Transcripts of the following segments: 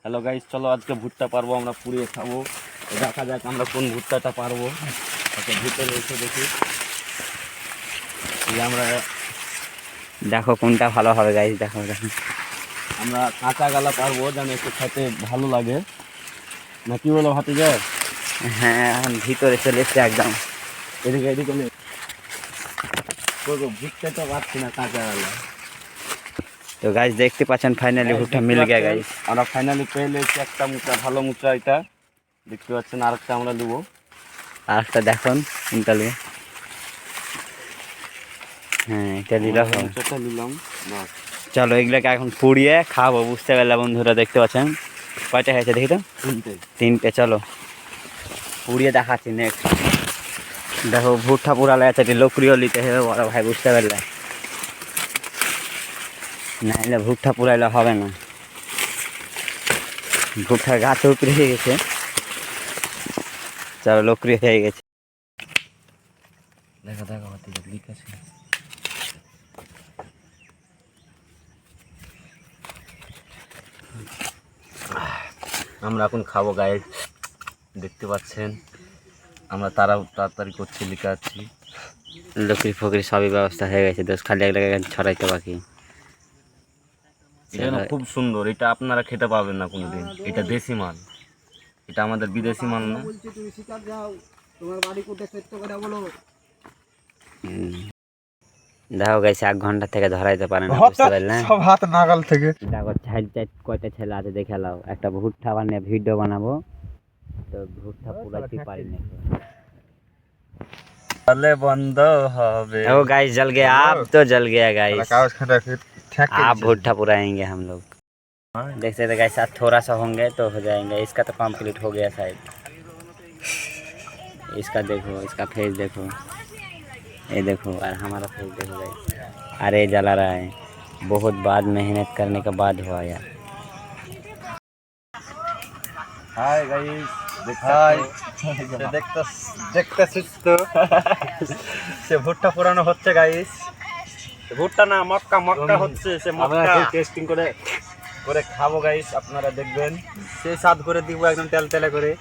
Hello guys, চলো আজকে ভুট্টা পারবো, আমরা পুড়িয়ে খাবো। দেখা যাক আমরা কোন ভুট্টাটা পারবো। আচ্ছা, ভিতরে এসে দেখি আমরা দেখো কোনটা ভালো হবে গাইস। দেখো দেখো আমরা কাঁচা গালা পারবো, যেন একটু খেতে ভালো লাগে। না কি বলো ভাতিজা? হ্যাঁ, এখন ভিতরে চলে এসছে একদম। এদিকে এদিকে ভুট্টা তো পাচ্ছি না কাঁচা গালা। তো গাইস দেখতে পাচ্ছেন ফাইনালি ভুট্টা মিল গিয়া গাইস। আমরা ফাইনালি পেয়ে লেছি একটা মুচা, ভালো মুচা। এটা দেখতে পাচ্ছেন, আরেকটা আমরা নেবো। আর একটা দেখুন কোনটা নিয়ে। হ্যাঁ, এটা নিলাম। মুচাটা নিলাম। বাস, চলো এগুলোকে এখন পুড়িয়ে খাবো। বুঝতে পারলে বন্ধুরা, দেখতে পাচ্ছেন কয়টা হয়েছে দেখি তো। তিনটে। চলো পুড়িয়ে দেখাচ্ছি নেক্সট। দেখো ভুট্টা পুরালে আছে, লোকরিও নিতে হবে বড় ভাই। বুঝতে পারলে, নাহলে ভুট্টা পুরাইলে হবে না। ভুট্টার গাছ উপরে হয়ে গেছে। চলো লোকরি হয়ে গেছে। দেখো দেখো ভাতিজা লিখেছে। আমরা এখন খাবো গাইস, দেখতে পাচ্ছেন। আমরা তাড়াতাড়ি করছি, লিখাচ্ছি। লকড়ি ফকরি সবই ব্যবস্থা হয়ে গেছে, দোষ খালি এক জায়গায় ছড়াইতে বাকি। এটা না খুব সুন্দর, এটা আপনারা খেতে পাবেন না কোনোদিন। এটা দেশি মাল, এটা আমাদের বিদেশি মাল না। দেখো গাইছে 1 ঘন্টা থেকে ধরাইতে পারে না। বুঝতে পারলে, সব হাত নাগাল থেকে। দেখো কয়টা ছেলে আছে দেখে লাও। একটা ভুট্টা বানিয়ে ভিডিও বানাবো, তো ভুট্টা পুরাইতে পারি না। তাহলে বন্ধ হবে। ओ गाइस जल गया, आप तो जल गया गाइस। कागज खड़ा आप भुट्टा पुराएंगे हम लोग। देख सकते गाइस, साथ थोड़ा सा होंगे तो हो जाएंगे। इसका तो कंप्लीट हो गया शायद। इसका देखो, इसका फेस देखो, ये देखो, और हमारा फेस देखो गाइस। अरे जला रहा है, बहुत बाद मेहनत करने के बाद हुआ यार। Hi guys, high. দেখতেছিস তো সে ভুট্টা পুরানো হচ্ছে গাইস। ভুট্টা না, মক্কা মক্কা হচ্ছে। সে আমরা মক্কা টেস্টিং করে খাবো গাইস, আপনারা দেখবেন। সেই স্বাদ করে দিব একদম তেল তেলে করে।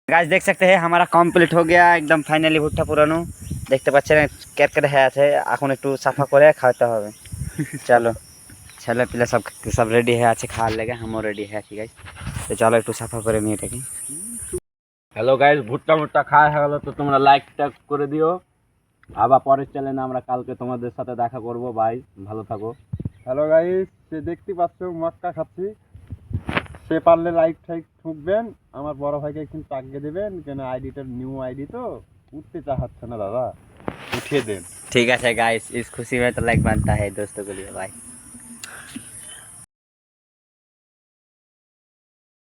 गाइस देख सकते हैं हमारा कंप्लीट हो गया एकदम फाइनली ভুট্টা পুরানো। দেখতে পাচ্ছেন কেটকেটে হয়ে আছে, এখন একটু সাফা করে খাওয়াতে হবে। চলো ছেলে পিলে সব রেডি হয়ে আছে খাওয়ার লেগে, আমিও রেডি হয়ে আছি গাইস। তো চলো একটু সাফা করে নিয়ে এটাকে। হ্যালো গাইস, ভুট্টা খাওয়া হয়ে গেল, তো তোমরা লাইকটা করে দিও। আবার পরের চ্যানেলে আমরা কালকে তোমাদের সাথে দেখা করব। বাই, ভালো থাকো। হ্যালো গাইস, সে দেখতে পাচ্ছ মক্কা খাচ্ছি। সে পারলে লাইক টাইক ঠুকবেন, আমার বড় ভাইকে কিন্তু তাকিয়ে দেবেন, কেন আইডিটা নিউ আইডি তো উঠতে চাচ্ছে না দাদা, উঠিয়ে দেন। ठीक है गाइस, इस खुशी में तो लाइक बनता है दोस्तों के लिए। बाय।